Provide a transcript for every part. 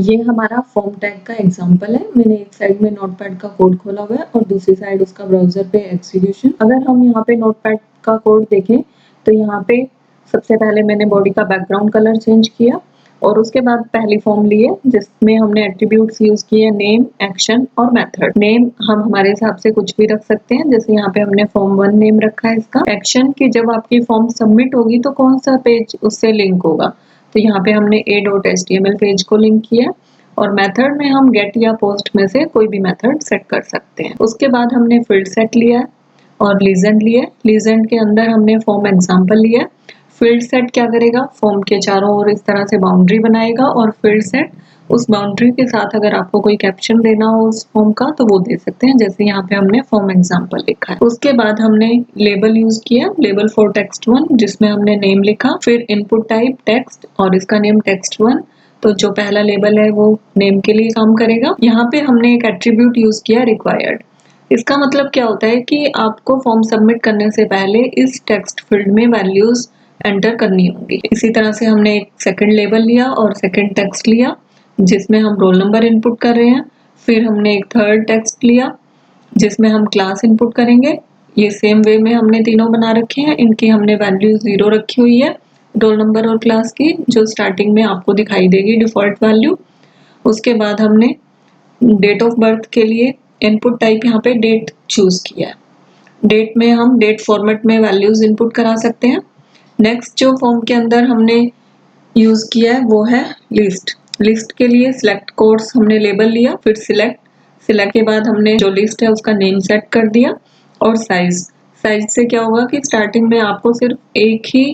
ये हमारा form tag का एग्जांपल है। मैंने एक साइड में नोटपैड का कोड खोला हुआ है और दूसरी साइड उसका ब्राउज़र पे एग्जीक्यूशन। अगर हम यहाँ पे नोटपैड का कोड देखें तो यहाँ पे सबसे पहले मैंने बॉडी का बैकग्राउंड कलर चेंज किया और उसके बाद पहली फॉर्म ली है जिसमें हमने एट्रीब्यूट्स यूज किए नेम, एक्शन और मेथड। नेम हम हमारे हिसाब से कुछ भी रख सकते हैं, जैसे यहाँ पे हमने फॉर्म 1 नेम रखा है इसका। एक्शन की जब आपकी फॉर्म सबमिट होगी तो कौन सा पेज उससे लिंक होगा, तो यहाँ पे हमने a.html पेज को लिंक किया और मेथड में हम गेट या पोस्ट में से कोई भी मेथड सेट कर सकते हैं। उसके बाद हमने फील्ड सेट लिया है और लीजेंड लिया। लीजेंड के अंदर हमने फॉर्म एग्जांपल लिया। फील्ड सेट क्या करेगा, फॉर्म के चारों ओर इस तरह से बाउंड्री बनाएगा और फील्ड सेट उस बाउंड्री के साथ अगर आपको कोई कैप्शन देना हो उस फॉर्म का तो वो दे सकते हैं, जैसे यहाँ पे हमने फॉर्म एग्जांपल लिखा है। उसके बाद हमने लेबल यूज किया, लेबल फॉर टेक्स्ट 1 जिसमें हमने नेम लिखा, फिर इनपुट टाइप टेक्स्ट और इसका नेम टेक्स्ट 1। तो जो पहला लेबल है वो नेम के लिए काम करेगा। यहाँ पे हमने एक एट्रीब्यूट यूज किया रिक्वायर्ड। इसका मतलब क्या होता है कि आपको फॉर्म सबमिट करने से पहले इस टेक्स्ट फील्ड में वैल्यूज एंटर करनी होंगी। इसी तरह से हमने एक सेकंड लेबल लिया और सेकंड टेक्स्ट लिया जिसमें हम रोल नंबर इनपुट कर रहे हैं। फिर हमने एक थर्ड टेक्स्ट लिया जिसमें हम क्लास इनपुट करेंगे। ये सेम वे में हमने तीनों बना रखे हैं। इनकी हमने वैल्यू 0 रखी हुई है रोल नंबर और क्लास की, जो स्टार्टिंग में आपको दिखाई देगी डिफॉल्ट वैल्यू। उसके बाद हमने डेट ऑफ बर्थ के लिए इनपुट टाइप यहाँ पे डेट चूज किया है। डेट में हम डेट फॉर्मेट में वैल्यूज इनपुट करा सकते हैं। नेक्स्ट जो फॉर्म के अंदर हमने यूज किया है वो है लिस्ट। लिस्ट के लिए सिलेक्ट कोर्स हमने लेबल लिया, फिर सिलेक्ट के बाद हमने जो लिस्ट है उसका नेम सेट कर दिया और साइज से क्या होगा कि स्टार्टिंग में आपको सिर्फ एक ही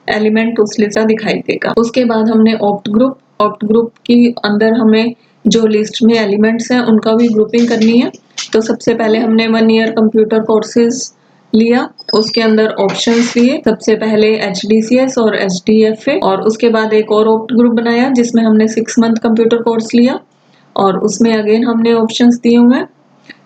एलिमेंट उस लिस्ट का दिखाई देगा। उसके बाद हमने ऑप्ट ग्रुप के अंदर हमें जो लिस्ट में एलिमेंट्स हैं उनका भी ग्रुपिंग करनी है। तो सबसे पहले हमने 1 ईयर कंप्यूटर कोर्सेज लिया, उसके अंदर ऑप्शंस लिए, सबसे पहले HDCS और HDFA और उसके बाद एक और ऑप्ट ग्रुप बनाया जिसमें हमने 6 मंथ कंप्यूटर कोर्स लिया और उसमें अगेन हमने ऑप्शंस दिए हुए हैं।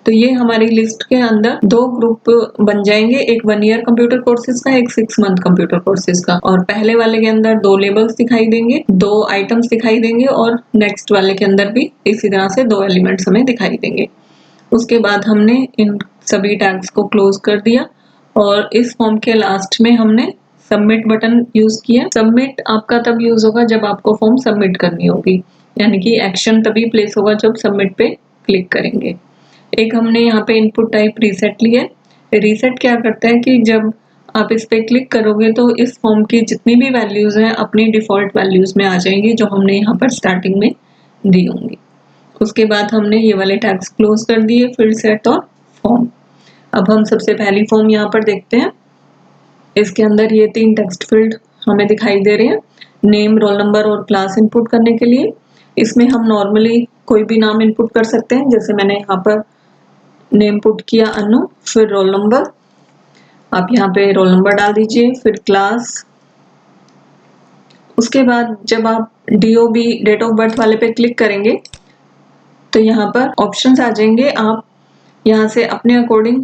तो ये हमारी लिस्ट के अंदर दो ग्रुप बन जाएंगे, एक 1 ईयर कंप्यूटर कोर्सेज का, एक 6 मंथ कंप्यूटर कोर्सेज का। और पहले वाले के अंदर 2 लेबल्स दिखाई देंगे, 2 आइटम्स दिखाई देंगे और नेक्स्ट वाले के अंदर भी इसी तरह से 2 एलिमेंट्स हमें दिखाई देंगे। उसके बाद हमने इन सभी टैग्स को क्लोज कर दिया और इस फॉर्म के लास्ट में हमने सबमिट बटन यूज किया। सबमिट आपका तब यूज होगा जब आपको फॉर्म सबमिट करनी होगी, यानी कि एक्शन तभी प्लेस होगा जब सबमिट पे क्लिक करेंगे। एक हमने यहाँ पे इनपुट टाइप रीसेट लिया। रीसेट क्या करता है कि जब आप इस पे क्लिक करोगे तो इस फॉर्म की जितनी भी वैल्यूज हैं अपनी डिफॉल्ट वैल्यूज में आ जाएंगी जो हमने यहाँ पर स्टार्टिंग में दी होंगी। उसके बाद हमने ये वाले टैग्स क्लोज कर दिए, फील्ड सेट और फॉर्म। अब हम सबसे पहली फॉर्म यहाँ पर देखते हैं। इसके अंदर ये 3 टेक्स्ट फील्ड हमें दिखाई दे रहे हैं, नेम, रोल नंबर और क्लास इनपुट करने के लिए। इसमें हम नॉर्मली कोई भी नाम इनपुट कर सकते हैं, जैसे मैंने यहाँ पर नेम पुट किया अनु, फिर रोल नंबर, आप यहाँ पे रोल नंबर डाल दीजिए, फिर क्लास। उसके बाद जब आप DOB डेट ऑफ बर्थ वाले पे क्लिक करेंगे तो यहाँ पर ऑप्शंस आ जाएंगे। आप यहाँ से अपने अकॉर्डिंग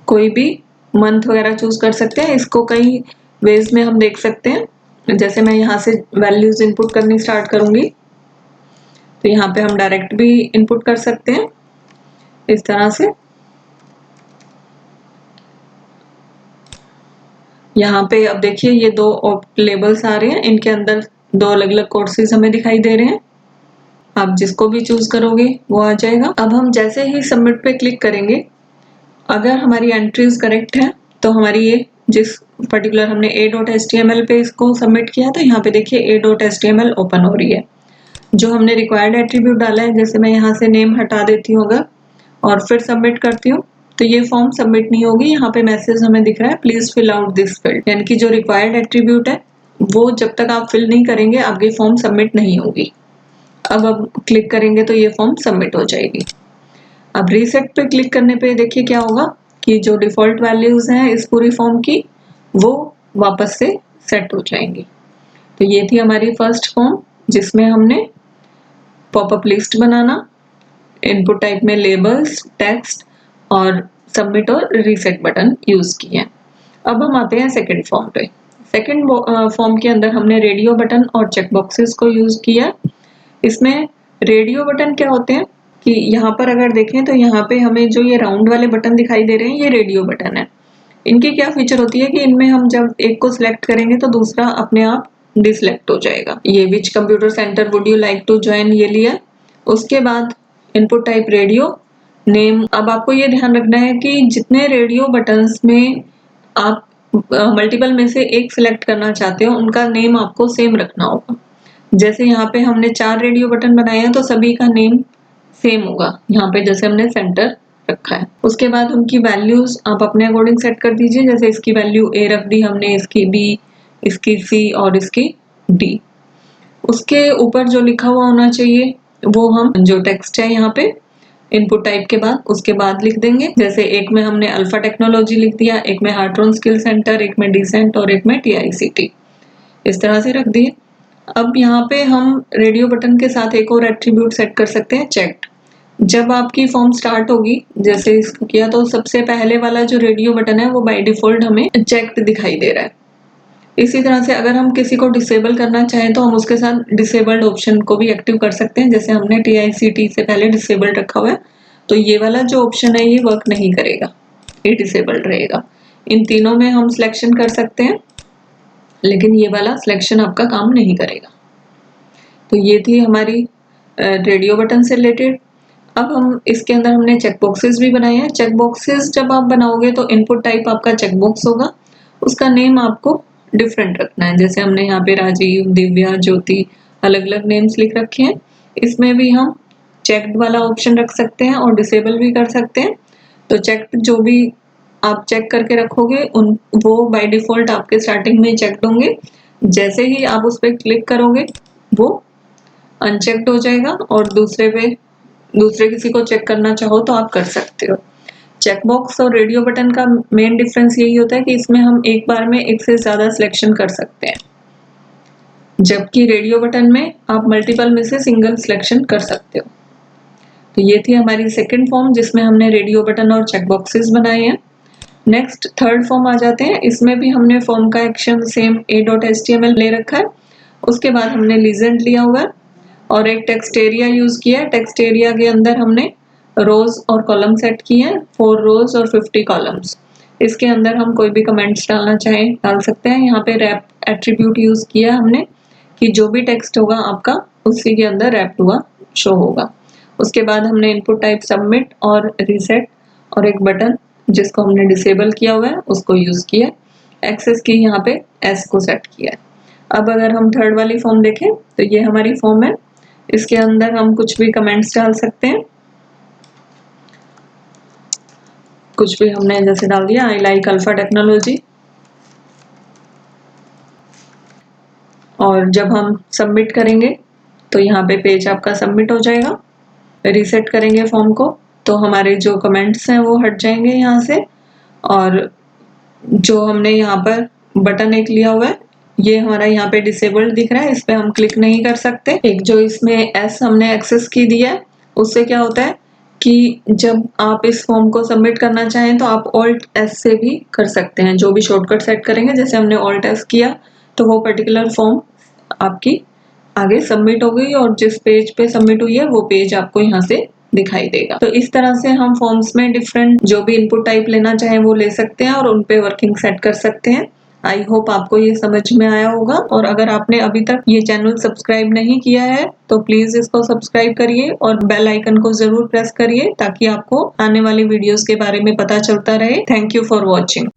कोई भी मंथ वगैरह चूज कर सकते हैं। इसको कई वेज में हम देख सकते हैं, जैसे मैं यहाँ से वैल्यूज इनपुट करनी स्टार्ट करूंगी तो यहाँ पे हम डायरेक्ट भी इनपुट कर सकते हैं इस तरह से। यहाँ पे अब देखिए ये 2 लेबल्स आ रहे हैं, इनके अंदर 2 अलग अलग कोर्सेज हमें दिखाई दे रहे हैं। आप जिसको भी चूज करोगे वो आ जाएगा। अब हम जैसे ही सबमिट पे क्लिक करेंगे, अगर हमारी एंट्रीज करेक्ट है तो हमारी ये जिस पर्टिकुलर हमने a.html पे इसको सबमिट किया तो यहाँ पे देखिए a.html ओपन हो रही है। जो हमने रिक्वायर्ड एट्रीब्यूट डाला है, जैसे मैं यहाँ से नेम हटा देती हूँ अगर और फिर सबमिट करती हूँ तो ये फॉर्म सबमिट नहीं होगी। यहाँ पे मैसेज हमें दिख रहा है please fill out this field, यानी कि जो रिक्वायर्ड एट्रीब्यूट है वो जब तक आप फिल नहीं करेंगे आपकी फॉर्म सबमिट नहीं होगी। अब क्लिक करेंगे तो ये फॉर्म सबमिट हो जाएगी। अब रीसेट पे क्लिक करने पे देखिए क्या होगा कि जो डिफॉल्ट वैल्यूज हैं इस पूरी फॉर्म की वो वापस से सेट हो जाएंगी। तो ये थी हमारी फर्स्ट फॉर्म जिसमें हमने पॉपअप लिस्ट बनाना, इनपुट टाइप में लेबल्स, टेक्स्ट और सबमिट और रीसेट बटन यूज किए। अब हम आते हैं सेकंड फॉर्म पे। सेकंड फॉर्म के अंदर हमने रेडियो बटन और चेक बॉक्सेस को यूज किया। इसमें रेडियो बटन क्या होते हैं कि यहाँ पर अगर देखें तो यहाँ पे हमें जो ये राउंड वाले बटन दिखाई दे रहे हैं ये रेडियो बटन है। इनकी क्या फीचर होती है कि इनमें हम जब एक को सिलेक्ट करेंगे तो दूसरा अपने आप डिसलेक्ट हो जाएगा। ये which computer centre would you like to join ये लिया। उसके बाद इनपुट टाइप रेडियो नेम। अब आपको ये ध्यान रखना है कि जितने रेडियो बटन्स में आप मल्टीपल में से एक सिलेक्ट करना चाहते हो उनका नेम आपको सेम रखना होगा। जैसे यहाँ पे हमने 4 रेडियो बटन बनाए हैं तो सभी का नेम सेम होगा यहाँ पे जैसे हमने सेंटर रखा है। उसके बाद उनकी वैल्यूज आप अपने अकॉर्डिंग सेट कर दीजिए। जैसे इसकी वैल्यू A रख दी हमने, इसकी B, इसकी C और इसकी D। उसके ऊपर जो लिखा हुआ होना चाहिए वो हम जो टेक्स्ट है यहाँ पे इनपुट टाइप के बाद उसके बाद लिख देंगे। जैसे एक में हमने अल्फा टेक्नोलॉजी लिख दिया, एक में हार्ट्रॉन स्किल सेंटर, एक में डिसेंट और एक में TICT, इस तरह से रख दिए। अब यहाँ पे हम रेडियो बटन के साथ एक और एट्रीब्यूट सेट कर सकते हैं, चेक्ड। जब आपकी फॉर्म स्टार्ट होगी जैसे इसको किया तो सबसे पहले वाला जो रेडियो बटन है वो बाय डिफॉल्ट हमें चेक्ड दिखाई दे रहा है। इसी तरह से अगर हम किसी को डिसेबल करना चाहें तो हम उसके साथ डिसेबल्ड ऑप्शन को भी एक्टिव कर सकते हैं। जैसे हमने TICT से पहले डिसेबल्ड रखा हुआ है तो ये वाला जो ऑप्शन है ये वर्क नहीं करेगा, ये डिसेबल्ड रहेगा। इन तीनों में हम सिलेक्शन कर सकते हैं लेकिन ये वाला सिलेक्शन आपका काम नहीं करेगा। तो ये थी हमारी रेडियो बटन से रिलेटेड। अब हम इसके अंदर हमने चेक बॉक्सेस भी बनाए हैं। चेक बॉक्सेस जब आप बनाओगे तो इनपुट टाइप आपका चेक बॉक्स होगा, उसका नेम आपको डिफरेंट रखना है। जैसे हमने यहाँ पे राजीव, दिव्या, ज्योति अलग अलग नेम्स लिख रखे हैं। इसमें भी हम चेक्ड वाला ऑप्शन रख सकते हैं और डिसेबल भी कर सकते हैं। तो चेक्ड जो भी आप चेक करके रखोगे उन वो बाय डिफॉल्ट आपके स्टार्टिंग में चेक्ड होंगे। जैसे ही आप उस पर क्लिक करोगे वो अनचेक्ड हो जाएगा और दूसरे किसी को चेक करना चाहो तो आप कर सकते हो। चेकबॉक्स और रेडियो बटन का मेन डिफरेंस यही होता है कि इसमें हम एक बार में एक से ज्यादा सिलेक्शन कर सकते हैं, जबकि रेडियो बटन में आप मल्टीपल में से सिंगल सिलेक्शन कर सकते हो। तो ये थी हमारी सेकंड फॉर्म जिसमें हमने रेडियो बटन और चेकबॉक्सेस बनाए हैं। नेक्स्ट थर्ड फॉर्म आ जाते हैं। इसमें भी हमने फॉर्म का एक्शन सेम a.html ले रखा है। उसके बाद हमने लीजेंड लिया हुआ है और एक टेक्स्ट एरिया यूज किया है। टेक्स्ट एरिया के अंदर हमने रोज और कॉलम सेट किए हैं, 4 रोज और 50 कॉलम्स। इसके अंदर हम कोई भी कमेंट्स डालना चाहें डाल सकते हैं। यहाँ पे रैप एट्रीब्यूट यूज किया है हमने कि जो भी टेक्स्ट होगा आपका उसी के अंदर रैप्ड हुआ शो होगा। उसके बाद हमने इनपुट टाइप सबमिट और रीसेट और एक बटन जिसको हमने डिसेबल किया हुआ है उसको यूज किया। एक्सेस की यहाँ पे एस को सेट किया है। अब अगर हम थर्ड वाली फॉर्म देखें तो ये हमारी फॉर्म है। इसके अंदर हम कुछ भी कमेंट्स डाल सकते हैं। कुछ भी हमने जैसे डाल दिया आई लाइक अल्फा टेक्नोलॉजी। और जब हम सबमिट करेंगे तो यहाँ पे पेज आपका सबमिट हो जाएगा। रीसेट करेंगे फॉर्म को तो हमारे जो कमेंट्स हैं वो हट जाएंगे यहाँ से। और जो हमने यहाँ पर बटन एक लिया हुआ है ये हमारा यहाँ पे डिसेबल्ड दिख रहा है, इस पे हम क्लिक नहीं कर सकते। एक जो इसमें एस हमने एक्सेस की दिया है उससे क्या होता है कि जब आप इस फॉर्म को सबमिट करना चाहें तो आप ऑल्ट एस से भी कर सकते हैं। जो भी शॉर्टकट सेट करेंगे जैसे हमने ऑल्ट एस किया तो वो पर्टिकुलर फॉर्म आपकी आगे सबमिट हो गई और जिस पेज पे सबमिट हुई है वो पेज आपको यहाँ से दिखाई देगा। तो इस तरह से हम फॉर्म्स में डिफरेंट जो भी इनपुट टाइप लेना चाहें वो ले सकते हैं और उन पे वर्किंग सेट कर सकते हैं। आई होप आपको ये समझ में आया होगा। और अगर आपने अभी तक ये चैनल सब्सक्राइब नहीं किया है तो प्लीज इसको सब्सक्राइब करिए और बेल आइकन को जरूर प्रेस करिए ताकि आपको आने वाली वीडियोस के बारे में पता चलता रहे। Thank you for watching.